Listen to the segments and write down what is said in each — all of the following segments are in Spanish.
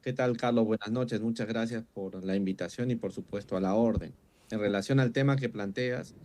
¿Qué tal, Carlos? Buenas noches. Muchas gracias por la invitación y por supuesto a la orden. En relación al tema que planteas,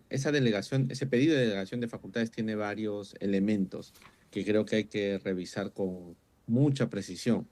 esa delegación, ese pedido de delegación de facultades tiene varios elementos que creo que hay que revisar con mucha precisión.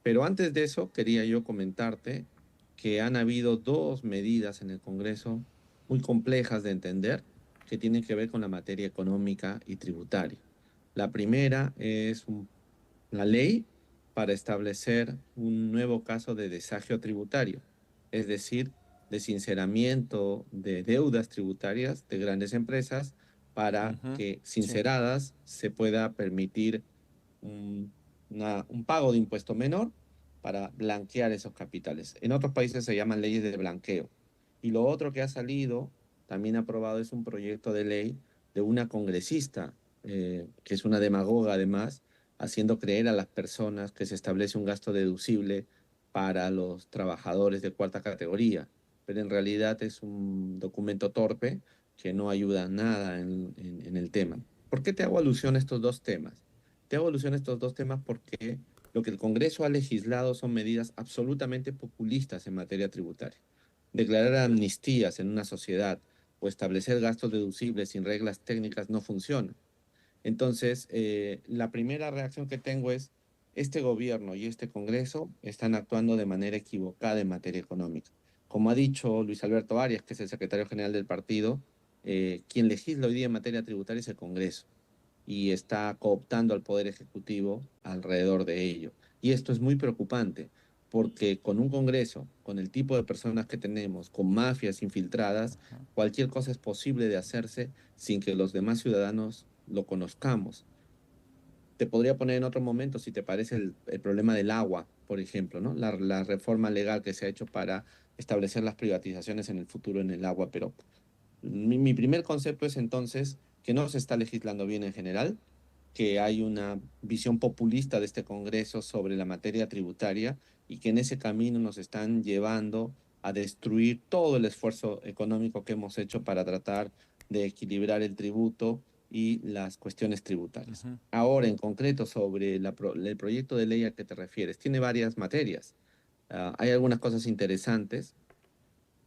Pero antes de eso, quería yo comentarte que han habido dos medidas en el Congreso muy complejas de entender que tienen que ver con la materia económica y tributaria. La primera es la ley para establecer un nuevo caso de desagio tributario, es decir, de sinceramiento de deudas tributarias de grandes empresas para Ujú. que, Sí. sinceradas, se pueda permitir un, un pago de impuesto menor para blanquear esos capitales. En otros países se llaman leyes de blanqueo. Y lo otro que ha salido, también aprobado, es un proyecto de ley de una congresista, que es una demagoga además, haciendo creer a las personas que se establece un gasto deducible para los trabajadores de cuarta categoría, pero en realidad es un documento torpe que no ayuda nada en el tema. ¿Por qué te hago alusión a estos dos temas? Te hago alusión a estos dos temas porque lo que el Congreso ha legislado son medidas absolutamente populistas en materia tributaria. Declarar amnistías en una sociedad o establecer gastos deducibles sin reglas técnicas no funciona. Entonces, la primera reacción que tengo es, este gobierno y este Congreso están actuando de manera equivocada en materia económica. Como ha dicho Luis Alberto Arias, que es el secretario general del partido, quien legisla hoy día en materia tributaria es el Congreso y está cooptando al Poder Ejecutivo alrededor de ello. Y esto es muy preocupante, porque con un Congreso, con el tipo de personas que tenemos, con mafias infiltradas, cualquier cosa es posible de hacerse sin que los demás ciudadanos lo conozcamos. Te podría poner en otro momento, si te parece, el problema del agua, por ejemplo, ¿no? La reforma legal que se ha hecho para establecer las privatizaciones en el futuro en el agua, pero mi primer concepto es entonces que no se está legislando bien en general, que hay una visión populista de este Congreso sobre la materia tributaria y que en ese camino nos están llevando a destruir todo el esfuerzo económico que hemos hecho para tratar de equilibrar el tributo y las cuestiones tributarias. Ujú. Ahora, en concreto, sobre el proyecto de ley a que te refieres, tiene varias materias. Hay algunas cosas interesantes.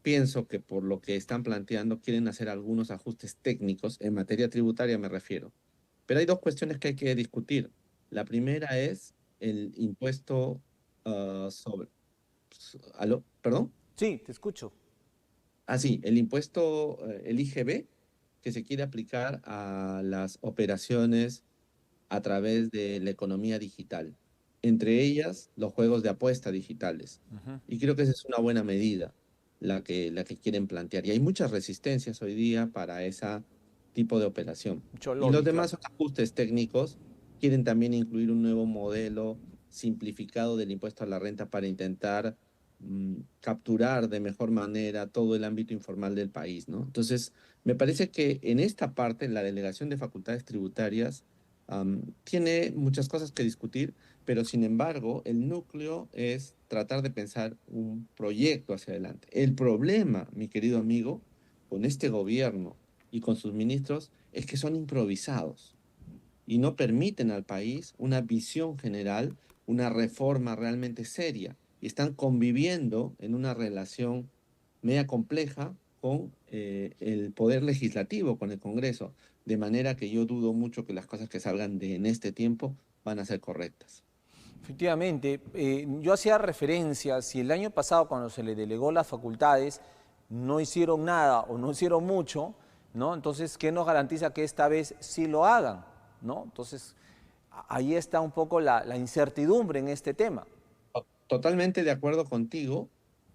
Pienso que por lo que están planteando quieren hacer algunos ajustes técnicos en materia tributaria, me refiero. Pero hay dos cuestiones que hay que discutir. La primera es el impuesto sobre... ¿Aló? ¿Perdón? Sí, te escucho. Ah, sí, el impuesto, el IGB, que se quiere aplicar a las operaciones a través de la economía digital, entre ellas los juegos de apuesta digitales. Ujú. Y creo que esa es una buena medida la que quieren plantear. Y hay muchas resistencias hoy día para ese tipo de operación. Mucho Y los lobby, claro. demás ajustes técnicos quieren también incluir un nuevo modelo simplificado del impuesto a la renta para intentar capturar de mejor manera todo el ámbito informal del país, ¿no? Entonces, me parece que en esta parte, la delegación de facultades tributarias, tiene muchas cosas que discutir, pero sin embargo, el núcleo es tratar de pensar un proyecto hacia adelante. El problema, mi querido amigo, con este gobierno y con sus ministros es que son improvisados y no permiten al país una visión general, una reforma realmente seria. Y están conviviendo en una relación media compleja con el poder legislativo, con el Congreso, de manera que yo dudo mucho que las cosas que salgan de en este tiempo van a ser correctas. Efectivamente, yo hacía referencia, si el año pasado cuando se le delegó las facultades no hicieron nada o no hicieron mucho, ¿no? Entonces, ¿qué nos garantiza que esta vez sí lo hagan? ¿No? Entonces, ahí está un poco la incertidumbre en este tema. Totalmente de acuerdo contigo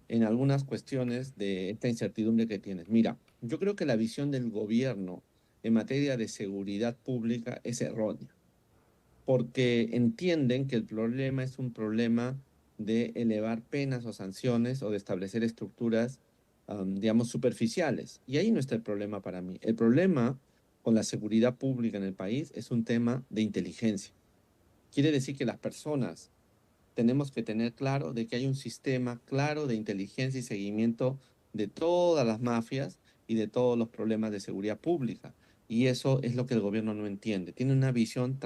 en algunas cuestiones de esta incertidumbre que tienes. Mira, yo creo que la visión del gobierno en materia de seguridad pública es errónea, porque entienden que el problema es un problema de elevar penas o sanciones o de establecer estructuras, digamos, superficiales. Y ahí no está el problema para mí. El problema con la seguridad pública en el país es un tema de inteligencia. Quiere decir que las personas tenemos que tener claro de que hay un sistema claro de inteligencia y seguimiento de todas las mafias y de todos los problemas de seguridad pública. Y eso es lo que el gobierno no entiende. Tiene una visión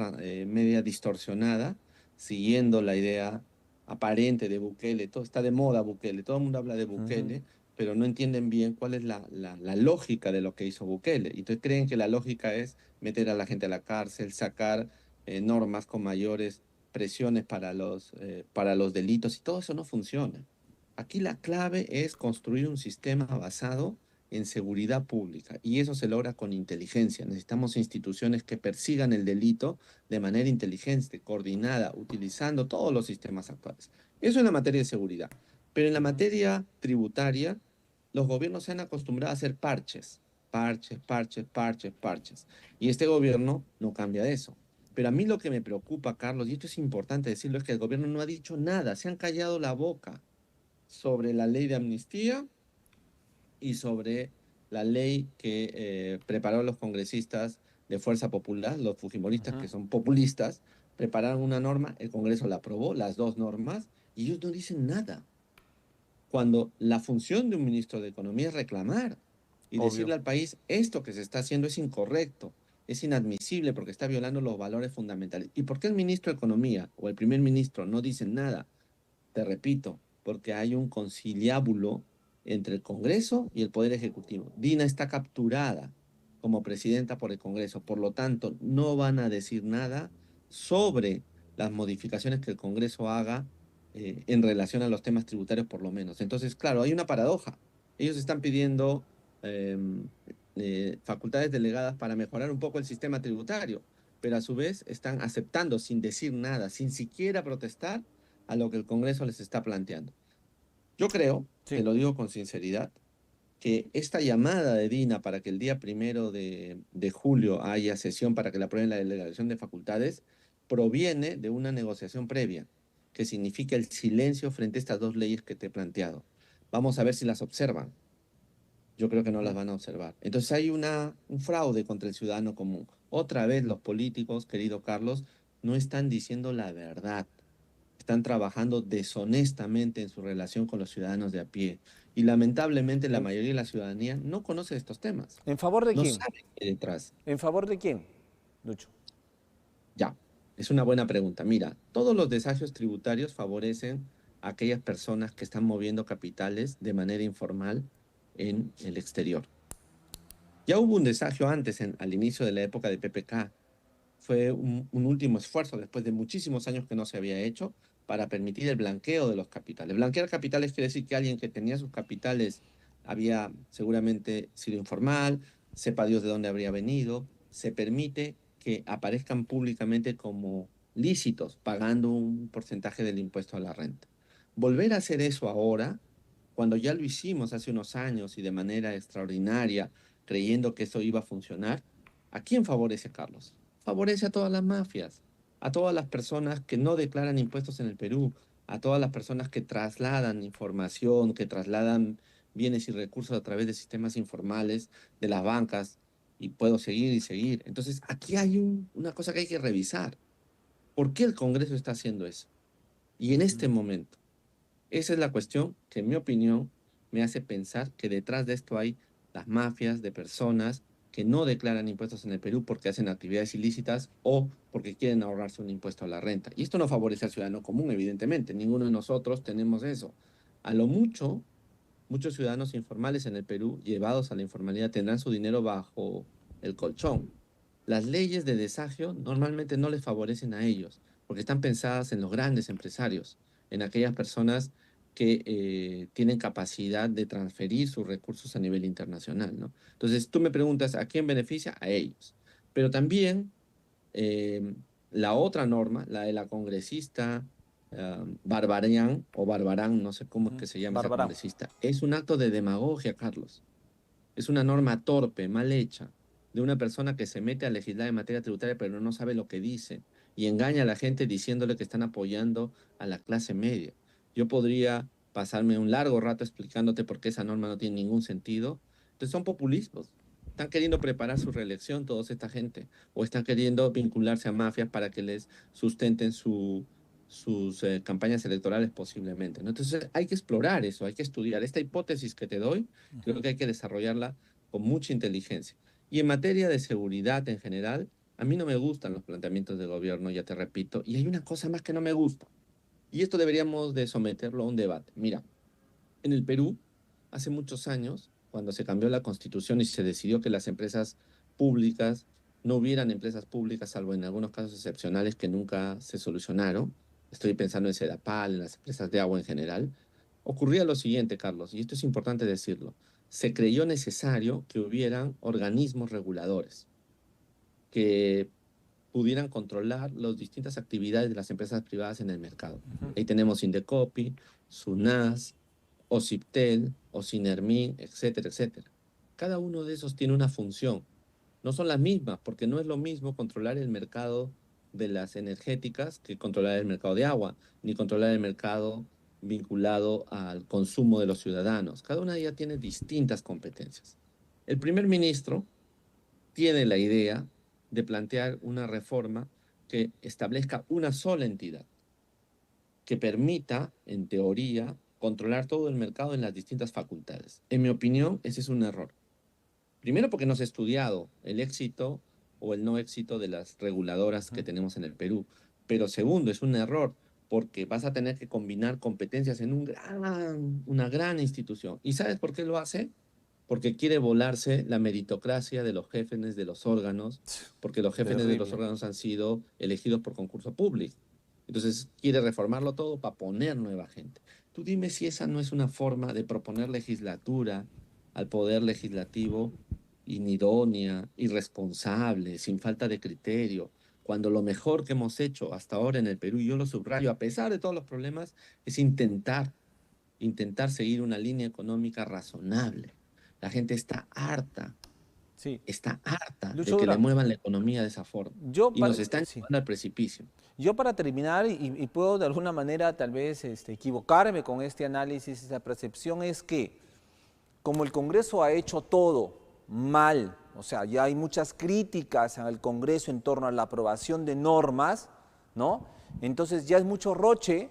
media distorsionada, siguiendo la idea aparente de Bukele, todo está de moda Bukele, todo el mundo habla de Ujú. Bukele, pero no entienden bien cuál es la lógica de lo que hizo Bukele. Y entonces creen que la lógica es meter a la gente a la cárcel, sacar normas con mayores presiones para los delitos, y todo eso no funciona. Aquí la clave es construir un sistema basado en seguridad pública, y eso se logra con inteligencia. Necesitamos instituciones que persigan el delito de manera inteligente, coordinada, utilizando todos los sistemas actuales. Eso en la materia de seguridad. Pero en la Ujú. materia tributaria, los gobiernos se han acostumbrado a hacer parches, parches, parches, parches, parches. Y este gobierno no cambia eso. Pero a mí lo que me preocupa, Carlos, y esto es importante decirlo, es que el gobierno no ha dicho nada, se han callado la boca sobre la ley de amnistía y sobre la ley que prepararon los congresistas de Fuerza Popular, los fujimoristas Ujú. que son populistas, prepararon una norma, el Congreso la aprobó, las dos normas, y ellos no dicen nada. Cuando la función de un ministro de Economía es reclamar y Obvio. decirle al país, esto que se está haciendo es incorrecto, es inadmisible porque está violando los valores fundamentales. ¿Y por qué el ministro de Economía o el primer ministro no dicen nada? Te repito, porque hay un conciliábulo entre el Congreso y el Poder Ejecutivo. Dina está capturada como presidenta por el Congreso, por lo tanto, no van a decir nada sobre las modificaciones que el Congreso haga en relación a los temas tributarios, por lo menos. Entonces, claro, hay una paradoja. Ellos están pidiendo eh, facultades delegadas para mejorar un poco el sistema tributario, pero a su vez están aceptando sin decir nada, sin siquiera protestar a lo que el Congreso les está planteando. Yo creo, te Sí. lo digo con sinceridad, que esta llamada de Dina para que el día 1 de julio haya sesión para que la aprueben la delegación de facultades proviene de una negociación previa, que significa el silencio frente a estas dos leyes que te he planteado. Vamos a ver si las observan. Yo creo que no las Ujú. van a observar. Entonces hay un fraude contra el ciudadano común. Otra vez los políticos, querido Carlos, no están diciendo la verdad, están trabajando deshonestamente en su relación con los ciudadanos de a pie. Y lamentablemente la ¿En, mayoría de la ciudadanía no conoce estos temas, en favor de no quién? sabe qué hay detrás. ¿En favor de quién, Lucho? Ya, es una buena pregunta. Mira, todos los desafios tributarios favorecen a aquellas personas que están moviendo capitales de manera informal en el exterior. Ya hubo un desagio antes, al inicio de la época de PPK. Fue un último esfuerzo después de muchísimos años que no se había hecho para permitir el blanqueo de los capitales. Blanquear capitales quiere decir que alguien que tenía sus capitales había seguramente sido informal, sepa Dios de dónde habría venido, se permite que aparezcan públicamente como lícitos, pagando un porcentaje del impuesto a la renta. Volver a hacer eso ahora, cuando ya lo hicimos hace unos años y de manera extraordinaria, creyendo que eso iba a funcionar, ¿a quién favorece, Carlos? Favorece a todas las mafias, a todas las personas que no declaran impuestos en el Perú, a todas las personas que trasladan información, que trasladan bienes y recursos a través de sistemas informales de las bancas, y puedo seguir y seguir. Entonces, aquí hay una cosa que hay que revisar. ¿Por qué el Congreso está haciendo eso? Y en este momento, esa es la cuestión que, en mi opinión, me hace pensar que detrás de esto hay las mafias de personas que no declaran impuestos en el Perú porque hacen actividades ilícitas o porque quieren ahorrarse un impuesto a la renta. Y esto no favorece al ciudadano común, evidentemente. Ninguno de nosotros tenemos eso. A lo mucho, muchos ciudadanos informales en el Perú, llevados a la informalidad, tendrán su dinero bajo el colchón. Las leyes de desagio normalmente no les favorecen a ellos, porque están pensadas en los grandes empresarios, en aquellas personas que tienen capacidad de transferir sus recursos a nivel internacional, ¿no? Entonces, tú me preguntas, ¿a quién beneficia? A ellos. Pero también eh, la otra norma, la de la congresista Barbarian o Barbarán, no sé cómo es que se llama esa Bárbara. congresista, es un acto de demagogia, Carlos. Es una norma torpe, mal hecha, de una persona que se mete a legislar en materia tributaria pero no sabe lo que dice y engaña a la gente diciéndole que están apoyando a la clase media. Yo podría pasarme un largo rato explicándote por qué esa norma no tiene ningún sentido. Entonces son populismos. Están queriendo preparar su reelección toda esta gente o están queriendo vincularse a mafias para que les sustenten sus campañas electorales posiblemente, ¿no? Entonces hay que explorar eso, hay que estudiar. Esta hipótesis que te doy, creo que hay que desarrollarla con mucha inteligencia. Y en materia de seguridad en general, a mí no me gustan los planteamientos del gobierno, ya te repito, y hay una cosa más que no me gusta, Y esto deberíamos de someterlo a un debate. Mira, en el Perú, hace muchos años, cuando se cambió la constitución y se decidió que las empresas públicas no hubieran empresas públicas, salvo en algunos casos excepcionales que nunca se solucionaron, estoy pensando en Sedapal, en las empresas de agua en general, ocurría lo siguiente, Carlos, y esto es importante decirlo. Se creyó necesario que hubieran organismos reguladores que pudieran controlar las distintas actividades de las empresas privadas en el mercado. Ahí tenemos Indecopi, SUNAS, OCIPTEL, OCINERMIN, etcétera, etcétera. Cada uno de esos tiene una función. No son las mismas, porque no es lo mismo controlar el mercado de las energéticas que controlar el mercado de agua, ni controlar el mercado vinculado al consumo de los ciudadanos. Cada una de ellas tiene distintas competencias. El primer ministro tiene la idea de plantear una reforma que establezca una sola entidad, que permita, en teoría, controlar todo el mercado en las distintas facultades. En mi opinión, ese es un error. Primero porque no se ha estudiado el éxito o el no éxito de las reguladoras que tenemos en el Perú. Pero segundo, es un error porque vas a tener que combinar competencias en una gran institución. ¿Y sabes por qué lo hace? Porque quiere volarse la meritocracia de los jefes de los órganos, porque los jefes de los Terrible. órganos han sido elegidos por concurso público. Entonces quiere reformarlo todo para poner nueva gente. Tú dime si esa no es una forma de proponer legislatura al poder legislativo inidónea, irresponsable, sin falta de criterio, cuando lo mejor que hemos hecho hasta ahora en el Perú, y yo lo subrayo, a pesar de todos los problemas, es intentar seguir una línea económica razonable. La gente Sí. está harta de Lucho que le Dura, muevan la economía de esa forma y nos están sí. llevando al precipicio. Yo para terminar, y puedo de alguna manera tal vez equivocarme con este análisis, esta percepción es que como el Congreso ha hecho todo mal, o sea, ya hay muchas críticas al Congreso en torno a la aprobación de normas, ¿no? Entonces ya es mucho roche,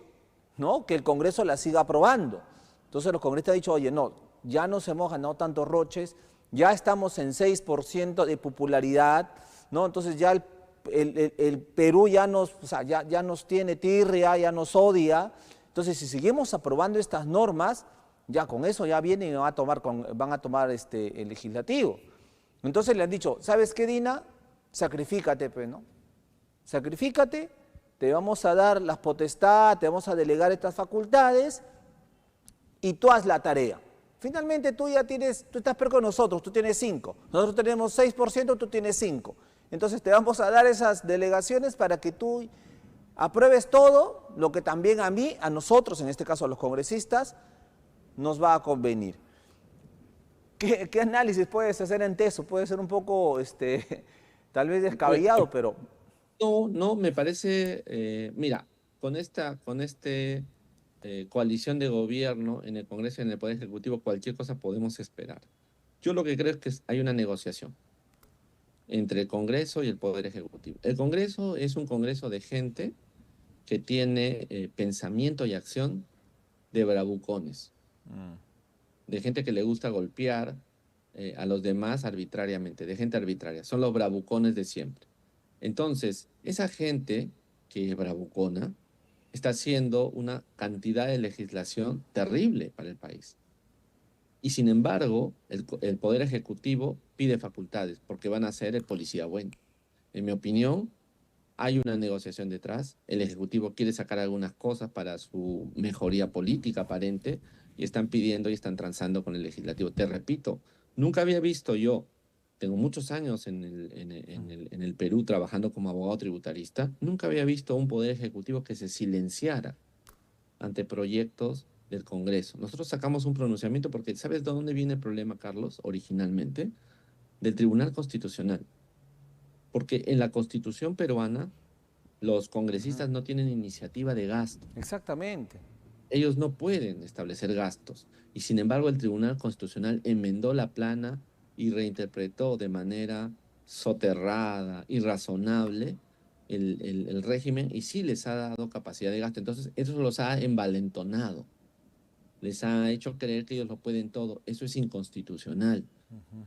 ¿no? Que el Congreso la siga aprobando. Entonces los congresistas han dicho, oye, no, ya nos hemos ganado tantos roches, ya estamos en 6% de popularidad, ¿no? Entonces ya el Perú ya nos, o sea, ya nos tiene tirria, ya nos odia. Entonces si seguimos aprobando estas normas, ya con eso ya vienen y van a tomar el legislativo. Entonces le han dicho, ¿sabes qué, Dina? Sacrifícate, pues, ¿no? Sacrifícate, te vamos a dar las potestades, te vamos a delegar estas facultades y tú haz la tarea. Finalmente tú estás peor que nosotros, tú tienes 5. Nosotros tenemos 6%, tú tienes 5. Entonces te vamos a dar esas delegaciones para que tú apruebes todo lo que también a nosotros, en este caso a los congresistas, nos va a convenir. ¿Qué análisis puedes hacer ante eso? Puede ser un poco, tal vez descabellado, pero... No, no, me parece, mira, con coalición de gobierno en el Congreso y en el Poder Ejecutivo, cualquier cosa podemos esperar. Yo lo que creo es que hay una negociación entre el Congreso y el Poder Ejecutivo. El Congreso es un Congreso de gente que tiene pensamiento y acción de bravucones, de gente que le gusta golpear a los demás arbitrariamente, de gente arbitraria. Son los bravucones de siempre. Entonces, esa gente que es bravucona está haciendo una cantidad de legislación terrible para el país. Y sin embargo, el Poder Ejecutivo pide facultades porque van a ser el policía bueno. En mi opinión, hay una negociación detrás. El Ejecutivo quiere sacar algunas cosas para su mejoría política aparente y están pidiendo y están transando con el Legislativo. Te repito, nunca había visto yo, tengo muchos años en el Perú trabajando como abogado tributarista, nunca había visto un Poder Ejecutivo que se silenciara ante proyectos del Congreso. Nosotros sacamos un pronunciamiento porque, ¿sabes de dónde viene el problema, Carlos? Originalmente, del Tribunal Constitucional. Porque en la Constitución peruana los congresistas no tienen iniciativa de gasto. Exactamente. Ellos no pueden establecer gastos. Y sin embargo, el Tribunal Constitucional enmendó la plana y reinterpretó de manera soterrada, irrazonable, el régimen y sí les ha dado capacidad de gasto. Entonces, eso los ha envalentonado. Les ha hecho creer que ellos lo pueden todo. Eso es inconstitucional.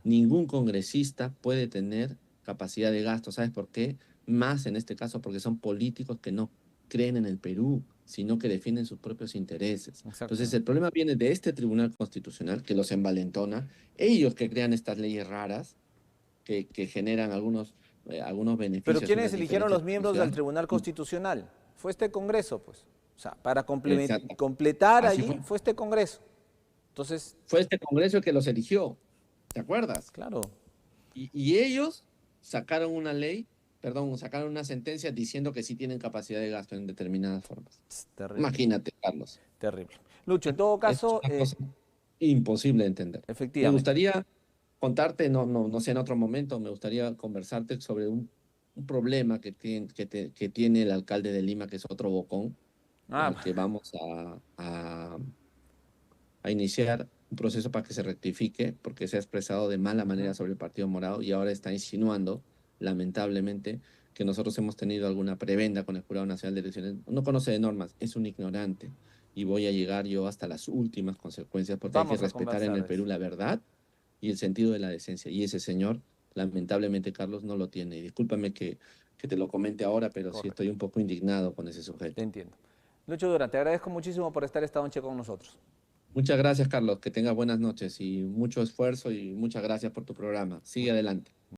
Ningún congresista puede tener capacidad de gasto. ¿Sabes por qué? Más en este caso porque son políticos que no creen en el Perú, sino que defienden sus propios intereses. Entonces, Exacto. el problema viene de este Tribunal Constitucional que los envalentona, ellos que crean estas leyes raras que generan algunos Pero beneficios y ¿quiénes unas eligieron diferencias los en la miembros del sociedad. Tribunal Y, Constitucional? Fue este Congreso, pues. O sea, para exacto, completar así allí fue. fue este Congreso. Entonces, Fue este Congreso el que los eligió, ¿te acuerdas? claro, Y ellos sacaron una ley, perdón, sacaron una sentencia diciendo que sí tienen capacidad de gasto en determinadas formas. es terrible, Imagínate, Carlos. terrible. Lucho, en todo Es caso, una cosa imposible de entender. Me efectivamente, gustaría contarte, no sé, en otro momento, me gustaría conversarte sobre un problema que tiene el alcalde de Lima, que es otro bocón, ah, que vamos a iniciar un proceso para que se rectifique, porque se ha expresado de mala manera ujú. sobre el Partido Morado y ahora está insinuando, lamentablemente, que nosotros hemos tenido alguna prebenda con el Jurado Nacional de Elecciones. No conoce de normas, es un ignorante y voy a llegar yo hasta las últimas consecuencias, porque hay que Vamos a respetar en conversar el de eso. Perú la verdad y el sentido de la decencia. Y ese señor, lamentablemente, Carlos, no lo tiene. Y discúlpame que te lo comente ahora, pero sí estoy Correcto, un poco indignado con ese te sujeto. entiendo. Lucho Durán, te agradezco muchísimo por estar esta noche con nosotros. Muchas gracias, Carlos. Que tengas buenas noches y mucho esfuerzo y muchas gracias por tu programa. Sigue adelante.